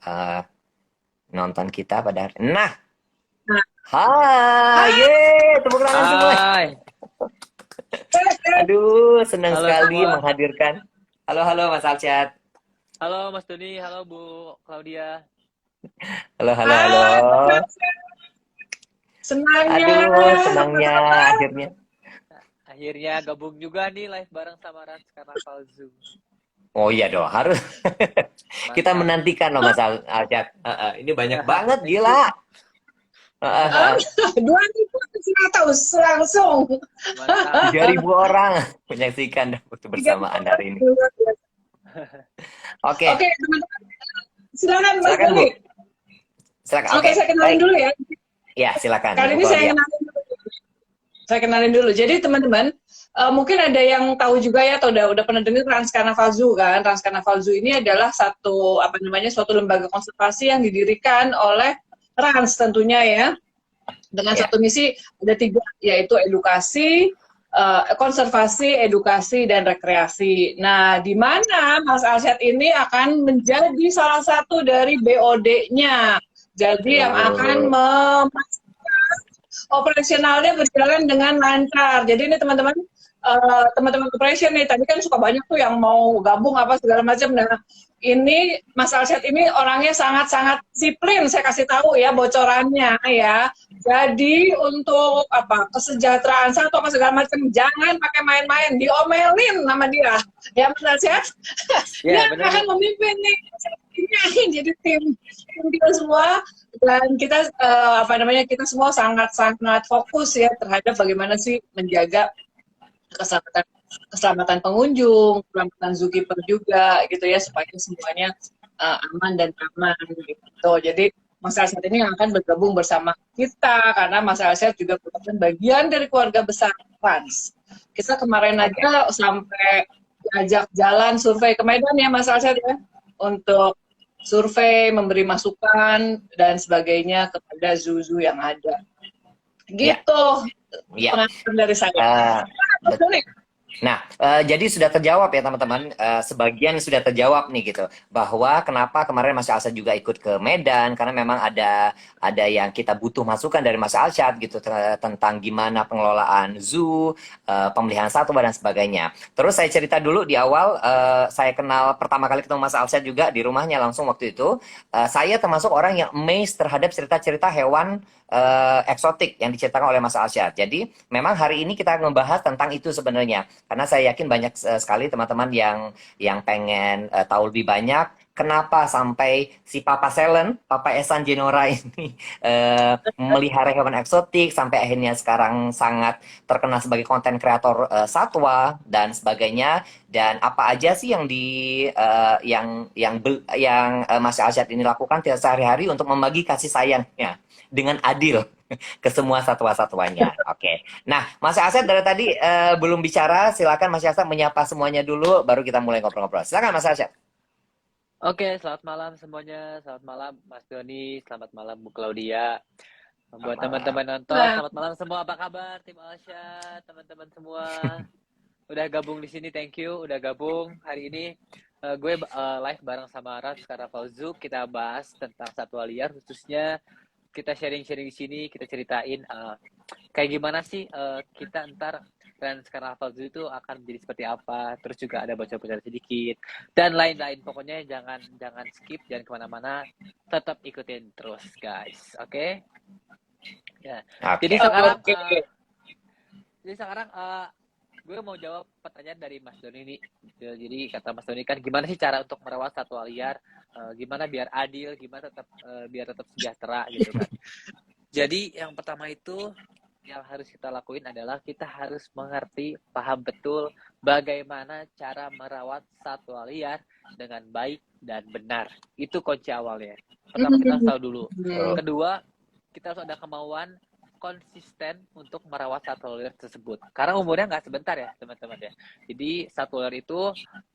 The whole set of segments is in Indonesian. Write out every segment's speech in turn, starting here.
eh, nonton kita pada hari. Nah, Nah, hai, hai, ye, tepuk tangan semua. Hai, Aduh, senang halo sekali semua. menghadirkan. Halo, halo Mas Alsyad. Halo Mas Doni, halo Bu Claudia. Halo, halo, halo. hai, senangnya, Aduh, apa senangnya kabar? akhirnya. Akhirnya gabung juga nih live bareng sama Rans Karnaval Zoom. Oh iya dong, harus kita Mantap. menantikan loh Mas Alsyad. Ini banyak banget, Thank you. gila. Ah, 2.100 langsung. Mantap. 3.000 orang menyaksikan waktu Tiga bersamaan hari ini. luar biasa. Oke, Oke, teman-teman, silakan Mas silakan Bu. Doni. Silakan. Oke, Oke, saya kenalin baik. dulu ya. Ya, silakan Kali Ibu ini saya Claudia. kenalin dulu. Saya kenalin dulu. Jadi teman-teman, mungkin ada yang tahu juga ya, atau udah pernah dengar Rans Karnaval Zoo kan? Rans Karnaval Zoo ini adalah suatu lembaga konservasi yang didirikan oleh Rans tentunya ya, dengan Ya, satu misi ada tiga, yaitu edukasi, konservasi, edukasi, dan rekreasi. Nah, di mana Mas Arsyad ini akan menjadi salah satu dari BOD-nya. Jadi yang akan betul. operasionalnya berjalan dengan lancar. Jadi ini teman-teman, teman-teman operation nih, tadi kan suka banyak tuh yang mau gabung apa segala macam. Nah, ini Mas Alsyad ini orangnya sangat-sangat disiplin, saya kasih tahu ya bocorannya ya. Jadi untuk apa kesejahteraan satu apa segala macam, jangan pakai main-main, diomelin sama dia. Ya Mas Alsyad, dia Ya, bener akan Bu. memimpin nih jadi tim kita semua, dan kita kita semua sangat-sangat fokus ya terhadap bagaimana sih menjaga keselamatan keselamatan pengunjung, keselamatan zookeeper juga gitu ya, supaya semuanya aman dan aman gitu. Jadi Mas Arsyad ini akan bergabung bersama kita karena Mas Arsyad juga merupakan bagian dari keluarga besar Trans. Kita kemarin Oke. aja sampai diajak jalan survei ke Medan ya Mas Arsyad ya, untuk survei, memberi masukan dan sebagainya kepada zoo-zoo yang ada. Ya, Gitu ya. pengalaman dari saya. Eh, Mas Doni, Nah, jadi sudah terjawab ya teman-teman. Sebagian sudah terjawab nih gitu. Bahwa kenapa kemarin Mas Alsyad juga ikut ke Medan karena memang ada yang kita butuh masukan dari Mas Alsyad gitu tentang gimana pengelolaan zoo, pemeliharaan satwa dan sebagainya. Terus saya cerita dulu di awal, saya kenal pertama kali ketemu Mas Alsyad juga di rumahnya langsung waktu itu. Saya termasuk orang yang amazed terhadap cerita-cerita hewan eksotik yang diceritakan oleh Mas Alsyad. Jadi memang hari ini kita membahas tentang itu sebenarnya. Karena saya yakin banyak sekali teman-teman yang pengen tahu lebih banyak kenapa sampai si Papa Selen, Papa Esan Jenora ini memelihara hewan eksotik sampai akhirnya sekarang sangat terkenal sebagai konten kreator satwa dan sebagainya, dan apa aja sih yang Mas Alsyad ini lakukan tiap sehari-hari untuk membagi kasih sayangnya dengan adil ke semua satwa-satwanya. Oke. Nah, Mas Asep dari tadi belum bicara, silakan Mas Asep menyapa semuanya dulu, baru kita mulai ngobrol-ngobrol. Silakan Mas Asep. Oke, selamat malam semuanya. Selamat malam Mas Doni, selamat malam Bu Claudia. Selamat Buat malam. teman-teman nonton, nah, selamat malam semua. Apa kabar tim Alsya, teman-teman semua? Udah gabung di sini, thank you. Udah gabung hari ini. Gue live bareng sama Rans Karnaval Zoo. Kita bahas tentang satwa liar, khususnya kita sharing-sharing di sini, kita ceritain kayak gimana sih kita ntar Trans Carnaval Zoo itu akan menjadi seperti apa, terus juga ada bocor-bocor sedikit dan lain-lain. Pokoknya jangan jangan skip, jangan kemana-mana, tetap ikutin terus guys, oke? Ya, jadi Oke. sekarang oke. gue mau jawab pertanyaan dari Mas Doni ini. Jadi kata Mas Doni kan gimana sih cara untuk merawat satwa liar, gimana biar adil, gimana biar tetap sejahtera gitu kan. Jadi yang pertama itu yang harus kita lakuin adalah kita harus mengerti, paham betul bagaimana cara merawat satwa liar dengan baik dan benar. Itu kunci awalnya. Pertama kita harus tahu dulu. Betul. Kedua, kita harus ada kemauan konsisten untuk merawat satwa liar tersebut. Karena umurnya nggak sebentar ya teman-teman ya. Jadi satwa liar itu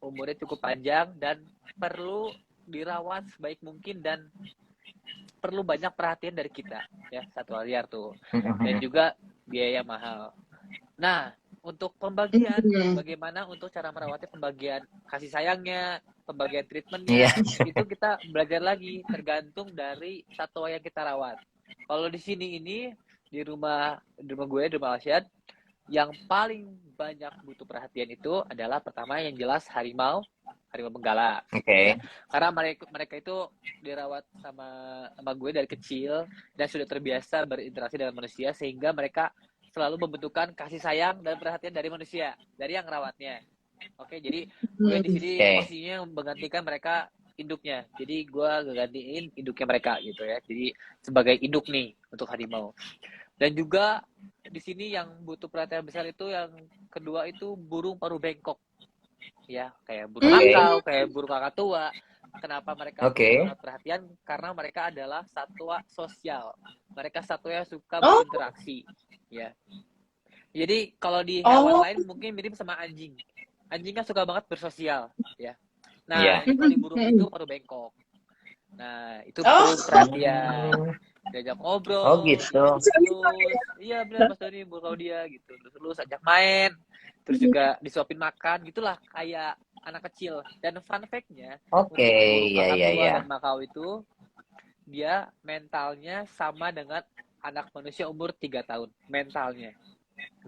umurnya cukup panjang dan perlu dirawat sebaik mungkin dan perlu banyak perhatian dari kita ya, satwa liar tuh, dan juga biaya mahal. Nah, untuk pembagian, Hmm. bagaimana untuk cara merawatnya, pembagian kasih sayangnya, pembagian treatmentnya, Iya. itu kita belajar lagi tergantung dari satwa yang kita rawat. Kalau di sini ini di rumah gue, di rumah Alsyad, yang paling banyak butuh perhatian itu adalah pertama yang jelas harimau benggala, ya. Oke. Karena mereka itu dirawat sama gue dari kecil dan sudah terbiasa berinteraksi dengan manusia, sehingga mereka selalu membutuhkan kasih sayang dan perhatian dari manusia, dari yang rawatnya. Oke, jadi gue di sini Oke. posisinya menggantikan mereka induknya. Jadi gue gantiin induknya mereka gitu ya. Jadi sebagai induk nih untuk harimau. Dan juga di sini yang butuh perhatian besar itu yang kedua itu burung paruh bengkok. Ya, kayak burung Oke. makau, kayak burung kakatua. Kenapa mereka butuh Oke. banget perhatian? Karena mereka adalah satwa sosial. Mereka satwa yang suka Oh, berinteraksi. Ya. Jadi kalau di hewan oh. lain mungkin mirip sama anjing. Anjing kan suka banget bersosial, ya. Nah, Iya. ini kalau di burung itu paruh bengkok. Nah, itu Oh, perlu perhatian. Hmm. Diajak Oh ngobrol, gitu. dielus-elus. Iya benar Mas Doni, burung dia gitu. Terus ajak main. Terus juga disuapin makan, gitulah kayak anak kecil. Dan fun fact-nya, Oke. untuk burung Iya iya kakatua iya. dan makau itu, dia mentalnya sama dengan anak manusia umur 3 tahun. Mentalnya.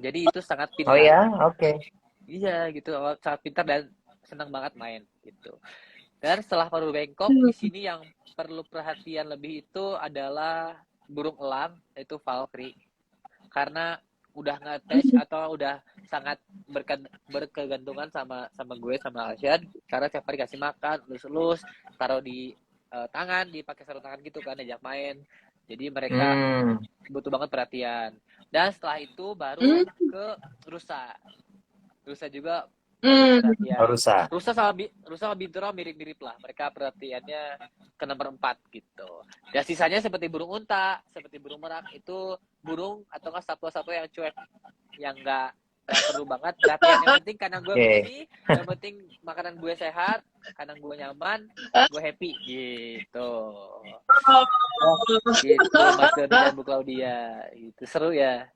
Jadi itu sangat Oh pintar. ya. Oke. Iya gitu, sangat pintar dan senang banget main gitu. Dan setelah paruh bengkok, di sini yang perlu perhatian lebih itu adalah burung elang, yaitu Valkyrie. Karena udah nge-attach atau udah sangat berkegantungan sama gue, sama Alsyad. Karena tiap hari kasih makan, lus-lus, taruh di tangan, dipakai sarung tangan gitu kan, ajak main. Jadi mereka Hmm. butuh banget perhatian. Dan setelah itu baru ke rusa. Rusa juga perlu perhatian. Rusa. Rusa sama bintaro mirip-mirip lah. Mereka perhatiannya ke nomor 4 gitu. Dan sisanya seperti burung unta, seperti burung merak, itu burung atau nggak satwa-satwa yang cuek, yang nggak perlu banget perhatian. Yang penting kandang gue Oke. bersih, yang penting makanan gue sehat, kandang gue nyaman, gue happy gitu. Gitu Mas Doni dan Bu Claudia. Itu seru ya.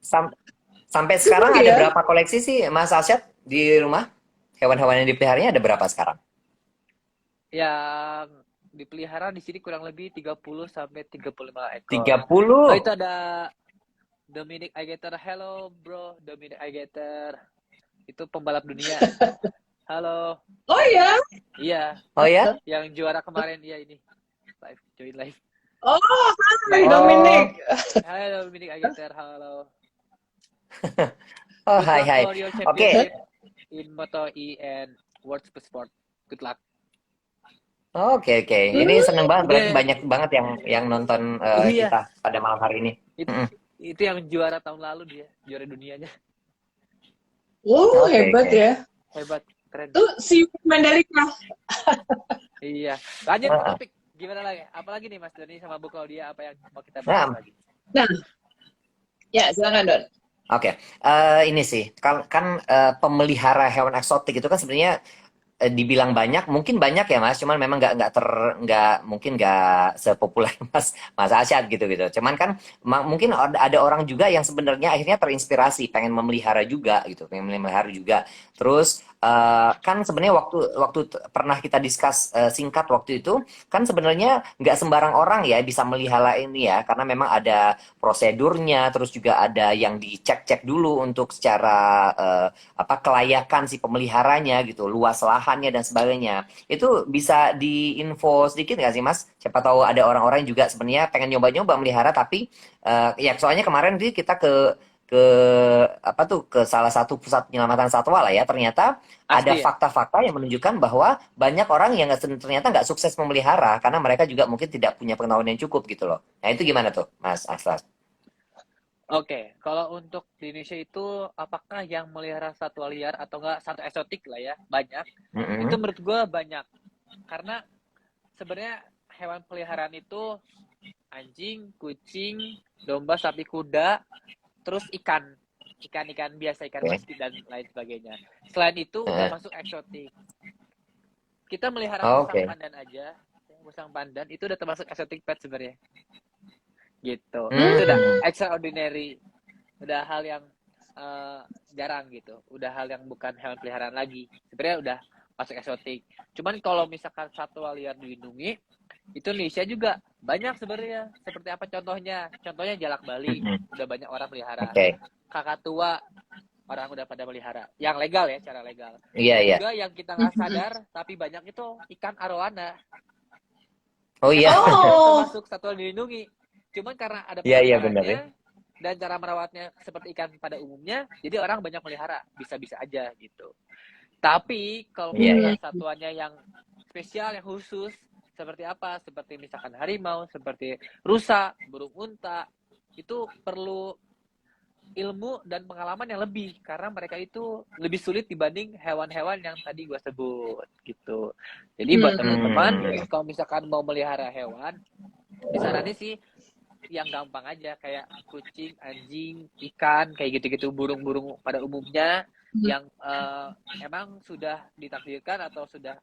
Sampai sekarang Seru ada ya. berapa koleksi sih Mas Alsyad di rumah? Hewan-hewan yang dipeliharanya ada berapa sekarang? Yang dipelihara di sini kurang lebih 30 sampai 35 ekor. 30. Oh, itu ada Dominic Aegeter. Hello, bro. Dominic Aegeter. Itu pembalap dunia. Halo. Oh ya. Iya, Oh ya? yang juara kemarin ya ini. Live, join live. Oh, hai Oh. Dominic. Halo Dominic Aegeter. Halo. Oh, Good hai luck hai. for your Oke. championship in Moto E and World Sport. Good luck. Oke oke. Ini seneng banget berarti Dia- banyak banget yang nonton Iya. kita pada malam hari ini. Itu yang juara tahun lalu dia, juara dunianya. Wow, Oke, hebat oke. ya. Hebat, keren. Tuh si Mandalika. Iya. Lanjut ke Heeh. topik. Gimana lagi? Apalagi nih Mas Doni sama Bu Claudia, apa yang mau kita Nah. bahas lagi? Nah, ya silakan Don. Oke, ini sih kan pemelihara hewan eksotik itu kan sebenarnya dibilang banyak, mungkin banyak ya Mas, cuman memang mungkin nggak sepopuler Mas Asyad gitu. Cuman kan mungkin ada orang juga yang sebenarnya akhirnya terinspirasi pengen memelihara juga gitu, pengen memelihara juga. Terus kan sebenarnya waktu pernah kita discuss singkat waktu itu kan sebenarnya nggak sembarang orang ya bisa melihara ini ya, karena memang ada prosedurnya, terus juga ada yang dicek-cek dulu untuk secara kelayakan si pemeliharanya gitu, luas lahannya dan sebagainya. Itu bisa diinfo sedikit nggak sih Mas? Siapa tahu ada orang-orang juga sebenarnya pengen nyoba-nyoba melihara, tapi ya soalnya kemarin kita ke salah satu pusat penyelamatan satwa lah ya, ternyata ada Pasti ya. fakta-fakta yang menunjukkan bahwa banyak orang yang ternyata nggak sukses memelihara karena mereka juga mungkin tidak punya pengetahuan yang cukup gitu loh. Nah itu gimana tuh Mas Aslas? Oke, kalau untuk di Indonesia itu apakah yang melihara satwa liar atau enggak satwa eksotik lah ya, banyak. Mm-mm. Itu menurut gue banyak. Karena sebenarnya hewan peliharaan itu anjing, kucing, domba, sapi, kuda, terus ikan biasa, ikan mas dan lain sebagainya. Selain itu udah masuk eksotik. Kita melihara musang pandan aja, musang pandan itu udah termasuk eksotik pet sebenarnya. Gitu. Itu udah extraordinary, udah hal yang jarang gitu. Udah hal yang bukan hewan peliharaan lagi. Sebenarnya udah masuk eksotik. Cuman kalau misalkan satwa liar dilindungi, itu Indonesia juga banyak sebenarnya. Seperti apa contohnya? Contohnya jalak Bali, udah banyak orang pelihara. Oke. Kakatua, orang udah pada melihara. Yang legal ya, cara legal. Iya, Dan iya. juga yang kita nggak sadar, tapi banyak itu ikan arowana. Oh Ikan iya. arowana Oh. termasuk satwa dilindungi. Cuman karena ada Iya, iya benar ya. peliharaannya dan cara merawatnya seperti ikan pada umumnya, jadi orang banyak melihara. Bisa-bisa aja gitu. Tapi kalau Iya, iya. misalkan satuannya yang spesial, yang khusus, seperti apa? Seperti misalkan harimau, seperti rusa, burung unta, itu perlu ilmu dan pengalaman yang lebih karena mereka itu lebih sulit dibanding hewan-hewan yang tadi gue sebut gitu. Jadi buat teman-teman kalau misalkan mau melihara hewan, disaranin sih yang gampang aja kayak kucing, anjing, ikan, kayak gitu-gitu, burung-burung pada umumnya yang emang sudah ditakdirkan atau sudah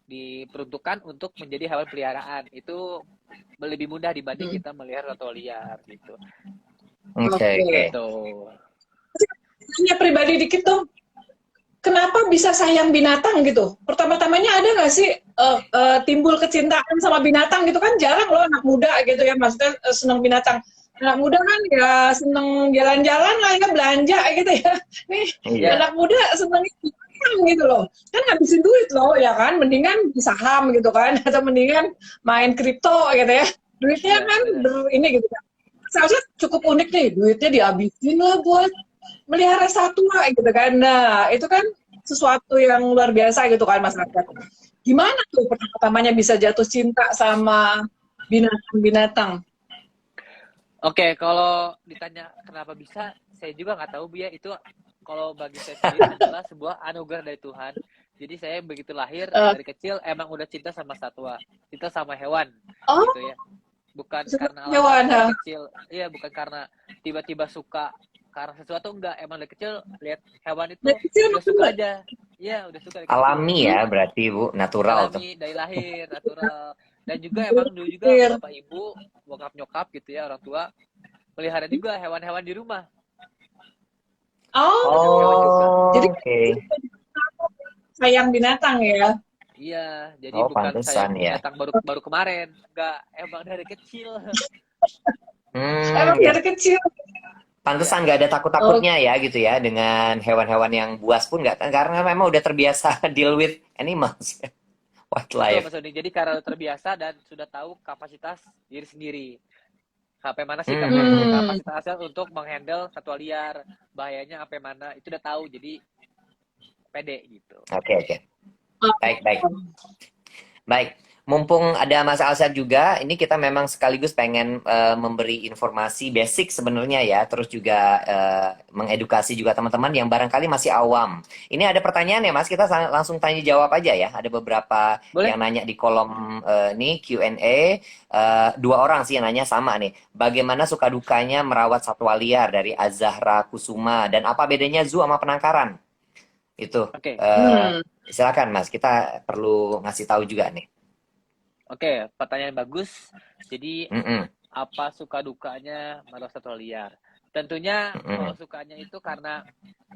diperuntukkan untuk menjadi hewan peliharaan. Itu lebih mudah dibanding kita melihara satwa liar gitu. Oke. Gitu. Punya pribadi dikit dong. Kenapa bisa sayang binatang gitu? Pertama-tamanya ada nggak sih timbul kecintaan sama binatang gitu kan jarang loh anak muda gitu ya maksudnya seneng binatang. Anak muda kan ya seneng jalan-jalan lah ya belanja gitu ya. Nih anak muda seneng binatang gitu loh. Kan ngabisin duit loh ya kan. Mendingan di saham gitu kan atau mendingan main kripto gitu ya. Duitnya kan ini gitu kan. Seharusnya cukup unik nih duitnya dihabisin lah buat melihara satwa gitu kan. Nah, itu kan sesuatu yang luar biasa gitu kan masyarakat. Gimana tuh pertamanya bisa jatuh cinta sama binatang-binatang? Oke, kalau ditanya kenapa bisa, saya juga nggak tahu Bu ya. Itu kalau bagi saya sendiri adalah sebuah anugerah dari Tuhan. Jadi saya begitu lahir dari kecil emang udah cinta sama satwa, cinta sama hewan, gitu ya. Bukan karena alasan dari kecil, iya bukan karena tiba-tiba suka karena sesuatu, enggak, emang dari kecil lihat hewan itu udah suka aja. Iya, udah suka dari kecil. Alami ya berarti Bu, natural tuh. Alami dari lahir, natural. Dan juga emang dulu juga bapak ibu, bokap nyokap gitu ya, orang tua pelihara juga hewan-hewan di rumah. Jadi sayang binatang ya. Iya, jadi bukan sayang binatang baru kemarin, enggak, emang dari kecil. Emang dari kecil. Pantesan nggak ada takut-takutnya ya gitu ya dengan hewan-hewan yang buas pun nggak, karena memang udah terbiasa deal with animals, wildlife. Betul, jadi karena terbiasa dan sudah tahu kapasitas diri sendiri. Sampai mana sih kapasitasnya untuk menghandle satwa liar, bahayanya sampai mana, itu udah tahu, jadi pede gitu. Oke. Baik. Mumpung ada Mas Alsyad juga, ini kita memang sekaligus pengen memberi informasi basic sebenarnya ya, terus juga mengedukasi juga teman-teman yang barangkali masih awam. Ini ada pertanyaan ya Mas, kita langsung tanya jawab aja ya. Ada beberapa yang nanya di kolom nih Q&A. 2 orang sih yang nanya sama nih. Bagaimana suka dukanya merawat satwa liar dari Azahra Kusuma, dan apa bedanya zoo sama penangkaran? Itu. Silakan Mas, kita perlu ngasih tahu juga nih. Oke, pertanyaan bagus. Jadi apa suka dukanya merawat satwa liar? Tentunya kalau sukanya itu karena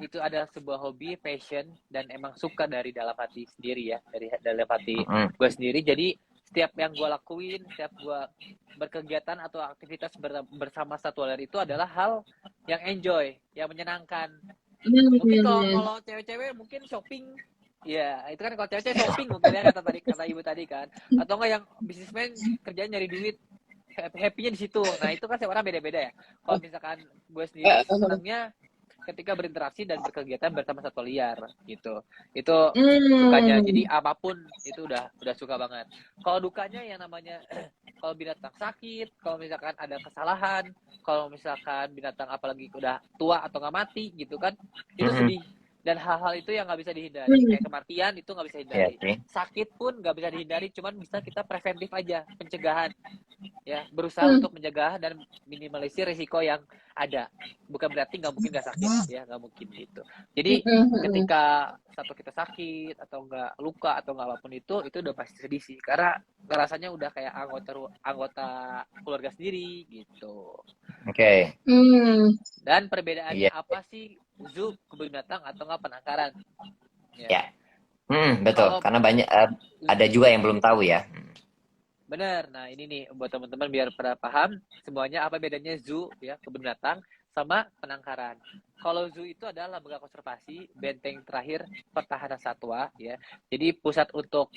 itu adalah sebuah hobi, passion, dan emang suka dari dalam hati sendiri ya, dari dalam hati gue sendiri. Jadi setiap yang gue lakuin, setiap gue berkegiatan atau aktivitas bersama satwa liar itu adalah hal yang enjoy, yang menyenangkan. Mungkin kalau cewek-cewek mungkin shopping. Ya, itu kan kalau cewek shopping mungkin ya, kata ibu tadi kan. Atau enggak yang bisnismen kerjanya nyari duit, happy-nya di situ. Nah, itu kan setiap orang beda-beda ya. Kalau misalkan gue sendiri senangnya ketika berinteraksi dan berkegiatan bersama satwa liar gitu. Itu sukanya. Jadi apapun itu udah suka banget. Kalau dukanya yang namanya kalau binatang sakit, kalau misalkan ada kesalahan, kalau misalkan binatang apalagi udah tua atau nggak mati gitu kan, itu sedih. Dan hal-hal itu yang nggak bisa dihindari, kayak kematian itu nggak bisa dihindari, sakit pun nggak bisa dihindari, cuman bisa kita preventif aja, pencegahan ya berusaha untuk menjaga dan minimalisir risiko yang ada. Bukan berarti nggak mungkin nggak sakit, ya nggak mungkin gitu. Jadi ketika satu kita sakit atau nggak luka atau nggak apapun itu udah pasti sedih sih, karena rasanya udah kayak anggota keluarga sendiri gitu. Oke. Dan perbedaannya Iya. apa sih zoo, kebun binatang atau nggak penangkaran? Ya. Betul. Kalau Karena banyak ada juga yang belum tahu ya. benar. Nah, ini nih buat teman-teman biar pada paham semuanya apa bedanya zoo ya, kebun binatang sama penangkaran. Kalau zoo itu adalah lembaga konservasi, benteng terakhir pertahanan satwa ya. Jadi pusat untuk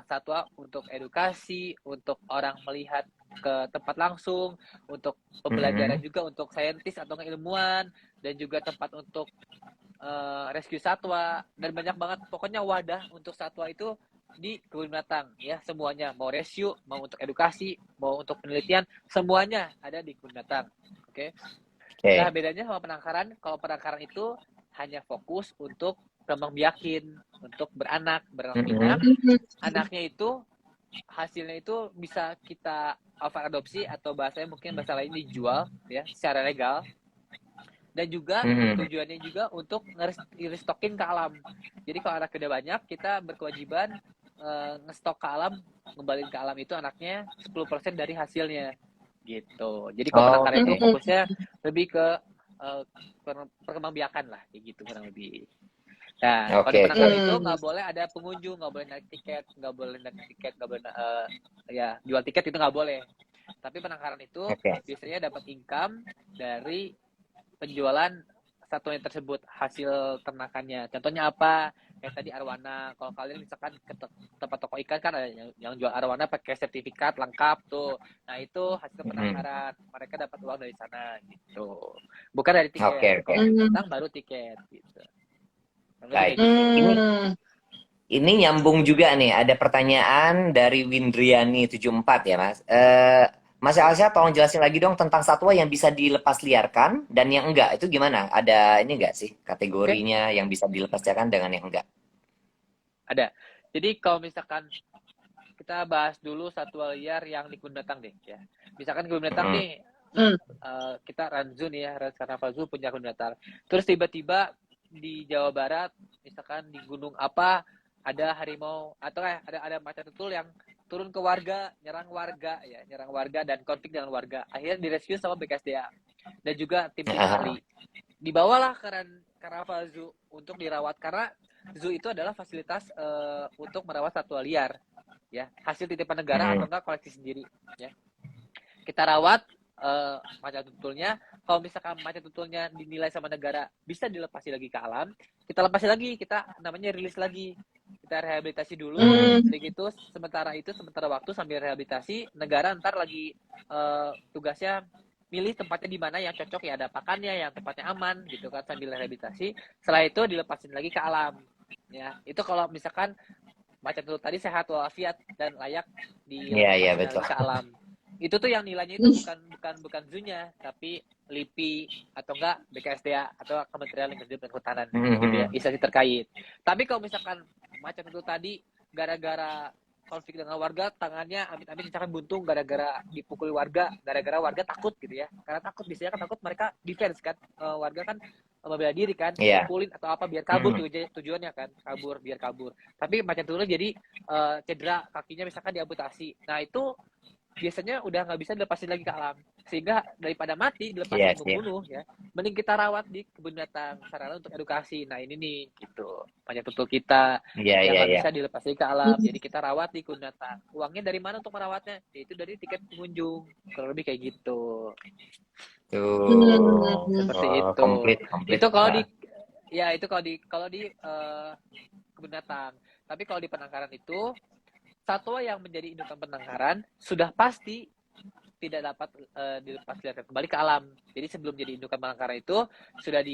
satwa, untuk edukasi, untuk orang melihat ke tempat langsung, untuk pembelajaran juga untuk saintis atau ilmuwan, dan juga tempat untuk rescue satwa, dan banyak banget pokoknya wadah untuk satwa itu di kebun binatang ya, semuanya, mau rescue, mau untuk edukasi, mau untuk penelitian, semuanya ada di kebun binatang. Oke. Nah, bedanya sama penangkaran, kalau penangkaran itu hanya fokus untuk kembang biakin, untuk beranak pinak. Anaknya itu hasilnya itu bisa kita adopsi atau bahasanya mungkin bahasa lain dijual ya secara legal. Dan juga tujuannya juga untuk ngerestokin ke alam. Jadi kalau anak udah banyak, kita berkewajiban ngestok ke alam, ngembaliin ke alam itu anaknya 10% dari hasilnya gitu. Jadi kalau penangkaran itu fokusnya lebih ke perkembangbiakan lah, kayak gitu kurang lebih. Nah, kalau di penangkaran itu nggak boleh ada pengunjung, nggak boleh naik tiket, nggak boleh ya jual tiket itu nggak boleh. Tapi penangkaran itu biasanya dapat income dari penjualan satuan tersebut, hasil ternakannya. Contohnya apa? Kayak tadi arwana. Kalau kalian misalkan ke tempat toko ikan kan ada yang jual arwana pakai sertifikat lengkap tuh. Nah, itu hasil penangkaran. Mereka dapat uang dari sana gitu. Bukan dari tiket. Kalau datang baru tiket gitu. Baik. Ini nyambung juga nih. Ada pertanyaan dari Windriani 74 ya, Mas. Mas Alsya, tolong jelasin lagi dong tentang satwa yang bisa dilepas liarkan dan yang enggak. Itu gimana? Ada ini enggak sih kategorinya yang bisa dilepas liarkan dengan yang enggak? Ada. Jadi kalau misalkan kita bahas dulu satwa liar yang di kebun binatang deh ya. Misalkan kebun binatang nih, kita Ranzu nih ya, Rans Carnaval Zoo punya kebun binatang. Terus tiba-tiba di Jawa Barat, misalkan di gunung apa, ada harimau atau ada macan tutul yang turun ke warga, nyerang warga dan konflik dengan warga. Akhirnya direscue sama BKSDA dan juga tim ahli. Dibawalah ke Carnaval Zoo untuk dirawat, karena zoo itu adalah fasilitas untuk merawat satwa liar ya, hasil titipan negara atau enggak koleksi sendiri ya. Kita rawat macan tutulnya. Kalau misalkan macan tutulnya dinilai sama negara bisa dilepasi lagi ke alam, kita lepasi lagi, kita namanya rilis lagi, kita rehabilitasi dulu. Begitu sementara waktu sambil rehabilitasi, negara ntar lagi tugasnya milih tempatnya di mana yang cocok ya, ada pakannya, yang tempatnya aman gitu kan, sambil rehabilitasi. Setelah itu dilepasin lagi ke alam ya. Itu kalau misalkan macan tutul tadi sehat walafiat dan layak dilepasin lagi ke alam. Itu tuh yang nilainya itu bukan zoo-nya, tapi LIPI atau enggak BKSDA atau Kementerian Lingkungan Hidup dan Kehutanan gitu ya, instansi terkait. Tapi kalau misalkan macan tutul tadi gara-gara konflik dengan warga, tangannya amit-amit misalkan buntung gara-gara dipukuli warga, gara-gara warga takut gitu ya. Karena takut, biasanya kan takut mereka defense kan, warga kan membela diri kan, pukulin atau apa biar kabur tujuannya kan, biar kabur. Tapi macan tutul jadi cedera kakinya misalkan diamputasi. Nah, itu biasanya udah nggak bisa dilepasin lagi ke alam, sehingga daripada mati dilepasin membunuh ya, mending kita rawat di kebun binatang sarana untuk edukasi. Nah, ini nih gitu macan tutul kita yang nggak bisa dilepasin ke alam, jadi kita rawat di kebun binatang. Uangnya dari mana untuk merawatnya? Yaitu dari tiket pengunjung, kurang lebih kayak gitu. Seperti itu. Komplit. Itu kalau di kebun binatang. Tapi kalau di penangkaran itu, satwa yang menjadi indukan penangkaran sudah pasti tidak dapat dilepas liarkan kembali ke alam. Jadi sebelum jadi indukan penangkaran itu sudah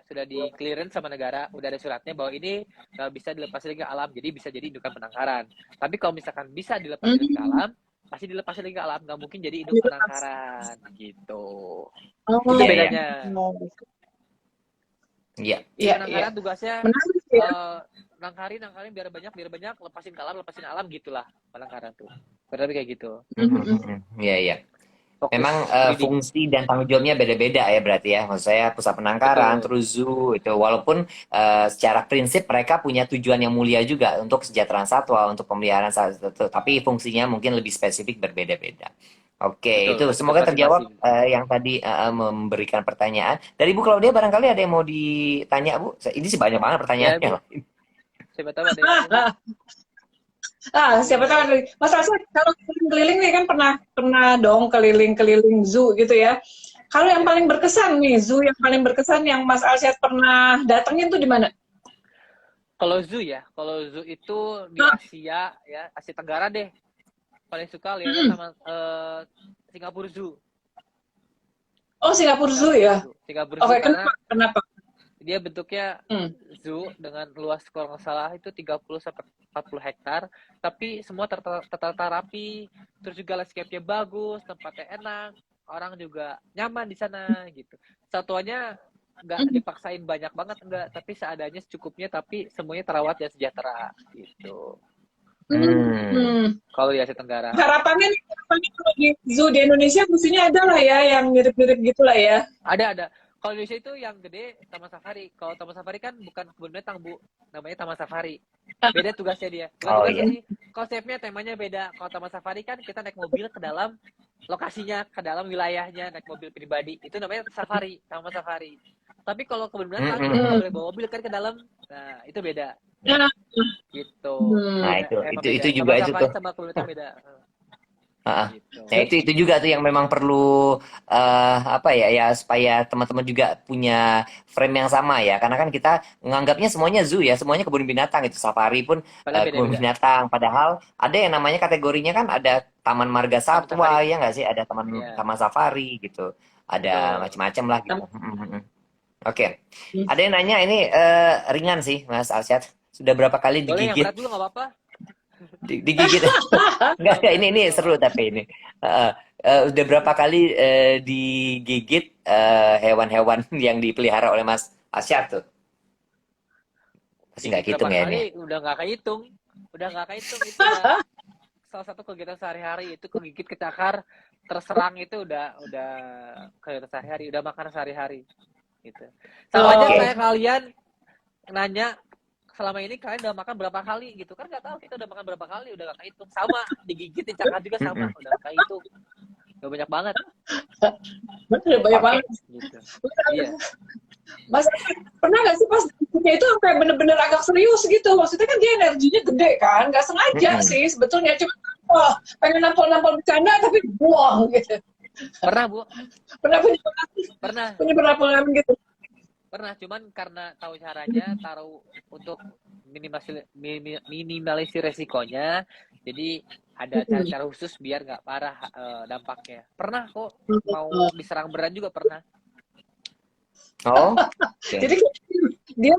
sudah di clearance sama negara, udah ada suratnya bahwa ini bisa dilepas lagi ke alam, jadi bisa jadi indukan penangkaran. Tapi kalau misalkan bisa dilepas lagi ke alam, pasti dilepas lagi ke alam, nggak mungkin jadi induk penangkaran gitu. Itu bedanya. Penangkaran tugasnya nangkarin biar banyak, lepasin ke alam gitulah penangkaran tuh. Berarti kayak gitu. Iya, iya. Fokus Memang breeding. fungsi dan tanggung jawabnya beda-beda ya berarti ya. Maksud saya pusat penangkaran, Betul. terus zoo itu walaupun secara prinsip mereka punya tujuan yang mulia juga untuk kesejahteraan satwa, untuk pemeliharaan satwa, tapi fungsinya mungkin lebih spesifik berbeda-beda. Oke, itu Betul. semoga terjawab Masing-masing. yang tadi memberikan pertanyaan. Dari Bu Claudia barangkali ada yang mau ditanya, Bu? Ini sih banyak banget Ya, pertanyaannya. Bu. Siapa tahu ada yang nanya, Bu. Siapa tahu ada. Mas Asa, kalau keliling-keliling nih kan pernah dong keliling-keliling zoo gitu ya. Kalau yang Ya. paling berkesan nih, zoo yang paling berkesan yang Mas Alsyad pernah datengin tuh di mana? Kalau zoo itu di Hah? Asia ya, Asia Tenggara deh. Paling suka lihatnya sama Singapura Zoo. Oh, Singapura Zoo ya. Singapura Oke, Zoo karena kenapa? dia bentuknya Hmm. zoo dengan luas kalau nggak salah itu 30 sampai 40 hektar, tapi semua tertata rapi, terus juga landscape-nya bagus, tempatnya enak, orang juga nyaman di sana gitu. Satuannya nggak dipaksain banyak banget enggak, tapi seadanya secukupnya, tapi semuanya terawat dan sejahtera gitu. Kalau di Asia Tenggara. Harapannya kalau di zoo di Indonesia mestinya ada lah ya yang mirip-mirip gitulah ya. Ada. Kalau Indonesia itu yang gede Taman Safari. Kalau Taman Safari kan bukan kebun binatang, Bu. Namanya Taman Safari. Beda tugasnya dia. Bukan Oh tugasnya iya. sih. Konsepnya, temanya beda. Kalau Taman Safari kan kita naik mobil ke dalam lokasinya, ke dalam wilayahnya, naik mobil pribadi. Itu namanya safari, Taman Safari. Tapi kalau kebun binatang kita nggak boleh bawa mobil kan ke dalam. Nah, itu beda. Nah, Gitu. Nah, Emang beda. itu juga Taman itu Safari tuh. sama kebun binatang beda. Gitu. Nah, itu juga tuh yang memang perlu apa ya ya supaya teman-teman juga punya frame yang sama ya. Karena kan kita menganggapnya semuanya zoo ya, semuanya kebun binatang itu safari pun Padahal kebun beda-beda. binatang. Padahal ada yang namanya kategorinya kan ada taman marga Taman satwa Safari. ya nggak sih? Ada taman Ya, taman safari gitu. Ada betul. macam-macam lah gitu. Oke. Ada yang nanya ini ringan sih Mas Alsyad. Sudah berapa kali Boleh yang berat digigit? juga nggak apa-apa. Digigit? Enggak, ini seru tapi ini. Udah berapa kali digigit hewan-hewan yang dipelihara oleh Mas Asyar tuh? Pasti nggak Berapa hitung ya ini. kali udah nggak kehitung itu udah salah satu kegiatan sehari-hari, itu kegigit, kecakar, terserang, itu udah kegiatan sehari-hari, udah makan sehari-hari gitu. Sama aja kayak kalian nanya selama ini kalian udah makan berapa kali gitu kan, nggak tahu kita udah makan berapa kali, udah nggak kehitung. Sama digigit, dicakar juga sama, udah nggak kehitung, udah banyak banget Betul, banyak banget. gitu. Iya. Mas, pernah nggak sih pas digigitnya itu sampai bener-bener agak serius gitu? Maksudnya kan dia energinya gede kan, nggak sengaja sih sebetulnya, cuma pengen nampol-nampol bercanda tapi buang gitu. Pernah, Bu? Pernah punya pengalaman gitu? Pernah, cuman karena tahu caranya, taruh untuk minimalisir resikonya, jadi ada cara-cara khusus biar nggak parah dampaknya. Pernah kok, mau diserang berat juga pernah. Oh, Jadi dia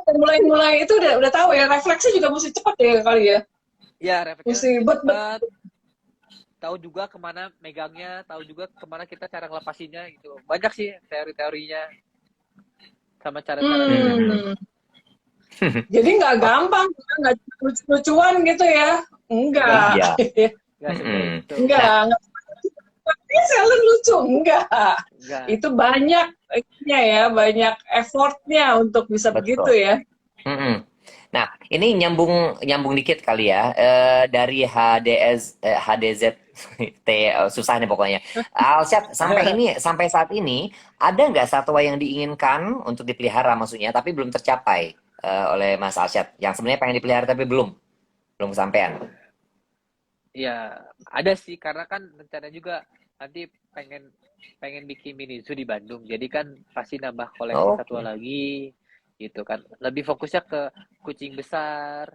mulai itu udah tahu ya, refleksi juga mesti cepat ya kali ya. Ya, refleksi Mesti cepat. Tahu juga kemana megangnya, tahu juga kemana kita cara ngelepasinnya gitu. Banyak sih teori-teorinya sama cara-caranya. Jadi nggak gampang, nggak lucu-lucuan gitu ya? Enggak. Iya. Enggak. Silent lucu, enggak. Itu banyak ya, banyak effortnya untuk bisa begitu ya. Nah, ini nyambung dikit kali ya dari HDZ T susah nih pokoknya. Alsyad, sampai saat ini ada nggak satwa yang diinginkan untuk dipelihara maksudnya tapi belum tercapai oleh Mas Alsyad yang sebenarnya pengen dipelihara tapi belum kesampaian? Ya, ada sih, karena kan rencana juga nanti pengen bikin mini zoo di Bandung. Jadi kan pasti nambah koleksi satwa lagi gitu kan. Lebih fokusnya ke kucing besar.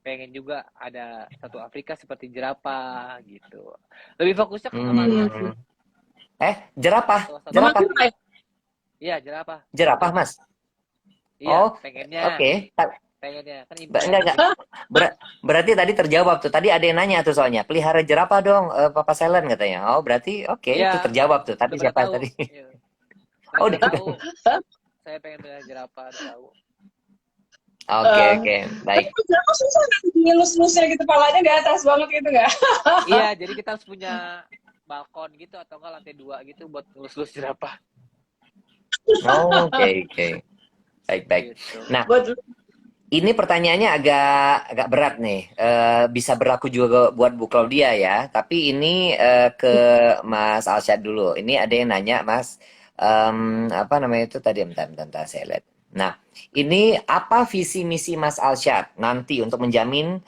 Pengen juga ada satu Afrika seperti jerapah gitu. Lebih fokusnya ke kemanusiaan sih. Jerapah? Iya, jerapah. Jerapah, Mas? Iya, pengennya. Oke. Pengennya kan enggak. Berarti tadi terjawab tuh. Tadi ada yang nanya tuh soalnya, pelihara jerapah dong, Papa Selen katanya. Oh, berarti oke, itu terjawab tuh. Tadi siapa tahu. tadi? Udah tahu. Saya pengen pelihara jerapah, tahu. Oke, Eh, oke, tapi baik. kenapa susah nanti ngelus-lusnya gitu, palanya di atas banget gitu nggak? Iya, jadi kita harus punya balkon gitu atau enggak lantai 2 gitu buat ngelus-ngelus jerapah Oh, oke, oke. Baik, baik. gitu. Nah, Buat ini pertanyaannya agak agak berat nih. Bisa berlaku juga buat Bu Claudia ya. Tapi ini ke Mas Alsyad dulu. Ini ada yang nanya, Mas, apa namanya itu tadi? Bentar, bentar, bentar, saya lihat. Nah, ini apa visi misi Mas Alsyad nanti untuk menjamin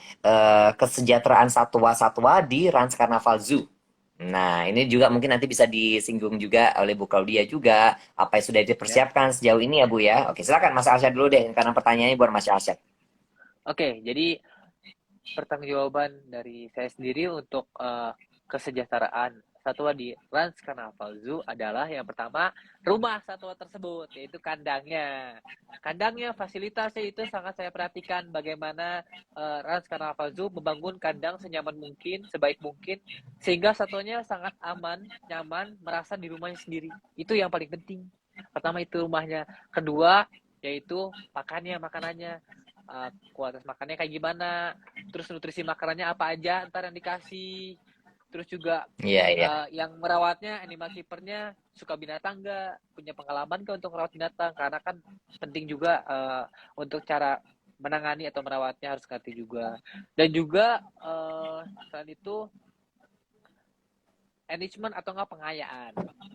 kesejahteraan satwa-satwa di Rans Carnaval Zoo? Nah, ini juga mungkin nanti bisa disinggung juga oleh Bu Claudia juga, apa yang sudah Ya. dipersiapkan sejauh ini ya Bu ya. Oke, silakan Mas Arsyad dulu deh, karena pertanyaannya buat Mas Arsyad. Oke, jadi pertanggungjawaban dari saya sendiri untuk kesejahteraan satwa di Rans Carnaval Zoo adalah yang pertama rumah satwa tersebut, yaitu kandangnya. Kandangnya, fasilitasnya itu sangat saya perhatikan bagaimana Rans Carnaval Zoo membangun kandang senyaman mungkin, sebaik mungkin, sehingga satwanya sangat aman, nyaman, merasa di rumahnya sendiri. Itu yang paling penting. Pertama itu rumahnya. Kedua yaitu makanannya. Kualitas makannya kayak gimana, terus nutrisi makanannya apa aja ntar yang dikasih, terus juga Iya, iya. yang merawatnya, animal keepernya suka binatang nggak, punya pengalaman nggak untuk merawat binatang, karena kan penting juga untuk cara menangani atau merawatnya harus ngerti juga. Dan juga selain itu enrichment atau enggak pengayaan.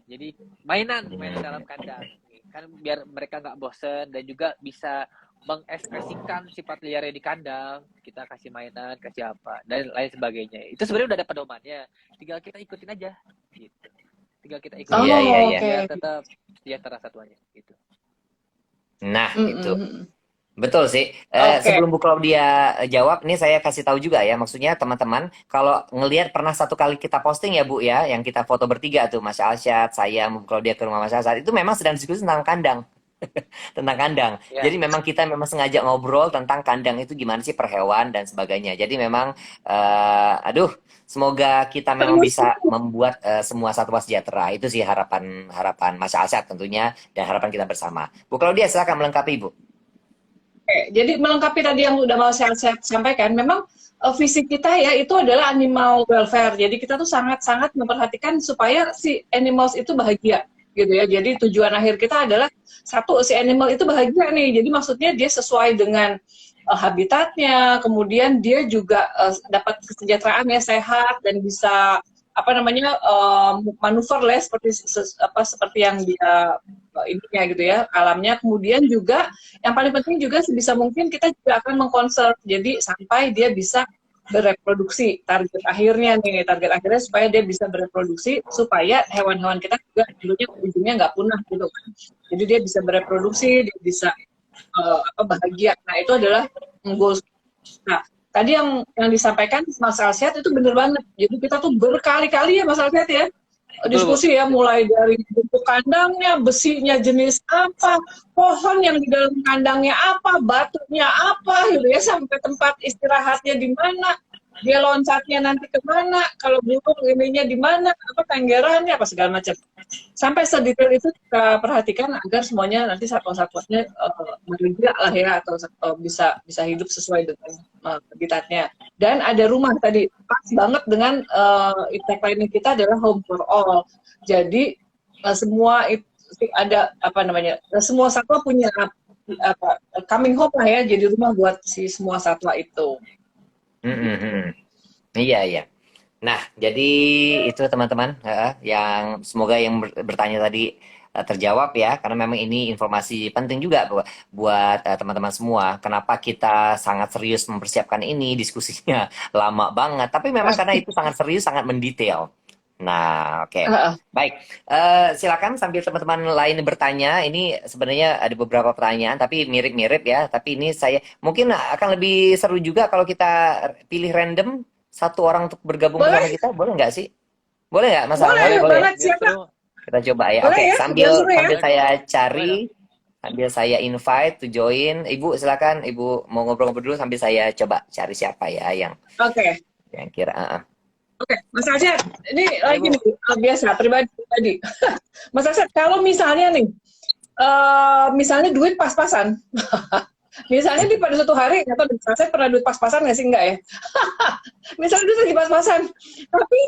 Jadi mainan dalam kandang kan biar mereka nggak bosen dan juga bisa mengekspresikan sifat liarnya di kandang. Kita kasih mainan, kasih apa dan lain sebagainya. Itu sebenarnya udah ada pedomannya. Tinggal kita ikutin aja gitu. Tinggal kita ikutin Iya, iya, oh, iya. oke. biar tetap sejahtera satuannya gitu. Nah, itu. Mm-mm. Betul sih. Oke. Sebelum Bu Claudia jawab, nih saya kasih tahu juga ya. Maksudnya teman-teman, kalau ngelihat pernah satu kali kita posting ya Bu ya, yang kita foto bertiga tuh, Mas Alsyad, saya, Bu Claudia ke rumah Mas Alsyad, itu memang sedang diskusi tentang kandang. Tentang kandang. Jadi Ya, memang kita memang sengaja ngobrol tentang kandang itu gimana sih per hewan dan sebagainya. Jadi memang, aduh, semoga kita memang Terus, bisa membuat semua satwa sejahtera. Itu sih harapan harapan Mas Alsyad tentunya dan harapan kita bersama. Bu Claudia, silakan melengkapi Bu. oke, jadi melengkapi tadi yang udah mau saya sampaikan, memang visi kita ya itu adalah animal welfare. Jadi kita tuh sangat-sangat memperhatikan supaya si animals itu bahagia gitu ya. Jadi tujuan akhir kita adalah satu, si animal itu bahagia nih. Jadi maksudnya dia sesuai dengan habitatnya, kemudian dia juga dapat kesejahteraan ya, sehat dan bisa apa namanya manuver lah seperti seperti yang dia ininya gitu ya, alamnya. Kemudian juga yang paling penting juga sebisa mungkin kita juga akan mengkonserv, jadi sampai dia bisa bereproduksi. Target akhirnya supaya dia bisa bereproduksi, supaya hewan-hewan kita juga dulunya ujungnya nggak punah gitu kan. Jadi dia bisa bereproduksi, dia bisa bahagia. Nah itu adalah goals. Nah tadi yang disampaikan Mas Alsyad itu bener banget. Jadi kita tuh berkali-kali ya Mas Alsyad ya betul Bu. diskusi ya, mulai dari bentuk kandangnya, besinya jenis apa, pohon yang di dalam kandangnya apa, batunya apa gitu ya, sampai tempat istirahatnya di mana, dia loncatnya nanti kemana, kalau burung ininya di mana, apa tenggerannya, apa segala macam. Sampai sedetail itu kita perhatikan agar semuanya nanti satwa-satwanya bahagia lah ya, atau bisa hidup sesuai dengan habitatnya. Dan ada rumah tadi, pas banget dengan tagline kita adalah home for all. Jadi semua itu ada apa namanya, semua satwa punya apa coming home lah ya, jadi rumah buat si semua satwa itu. Iya, iya. Nah, jadi itu teman-teman, yang semoga yang bertanya tadi terjawab ya, karena memang ini informasi penting juga buat teman-teman semua. Kenapa kita sangat serius mempersiapkan ini, diskusinya lama banget, tapi memang karena itu sangat serius, sangat mendetail. Nah, oke. Baik. Silakan sambil teman-teman lain bertanya. Ini sebenarnya ada beberapa pertanyaan, tapi mirip-mirip ya. Tapi ini saya mungkin akan lebih seru juga kalau kita pilih random satu orang untuk bergabung bersama Boleh? kita, boleh nggak sih? Boleh nggak, Mas Al? Boleh Boleh. banget, Biar siapa? seru. Kita coba ya. Boleh Oke, ya, sambil biar seru ya. sambil saya Boleh cari, dong. sambil saya invite to join. Ibu silakan, Ibu mau ngobrol-ngobrol dulu sambil saya coba cari siapa ya Oke. yang kira. Oke, Mas Arsyad, ini lagi Bu. nih, biasa, pribadi. Mas Arsyad, kalau misalnya nih, misalnya duit pas-pasan, Misalnya di pada suatu hari, atau saya pernah duit pas-pasan nggak sih? Enggak ya. Misalnya duit lagi pas-pasan, tapi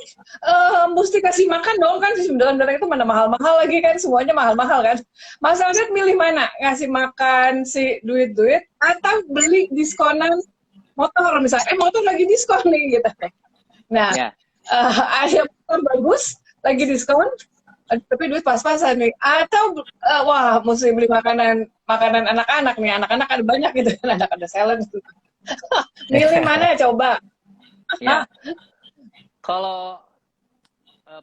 mesti kasih makan dong kan, si donor itu mana mahal-mahal lagi kan, semuanya mahal-mahal kan. Mas Alset milih mana? Ngasih makan si duit-duit atau beli diskonan motor misalnya? Motor lagi diskon nih gitu. Nah, Ya. ada motor bagus lagi diskon, tapi duit pas-pasan nih. Atau wah mesti beli makanan anak-anak nih. Anak-anak ada banyak gitu kan, anak ada salad. Milih mana coba? Ya. Kalau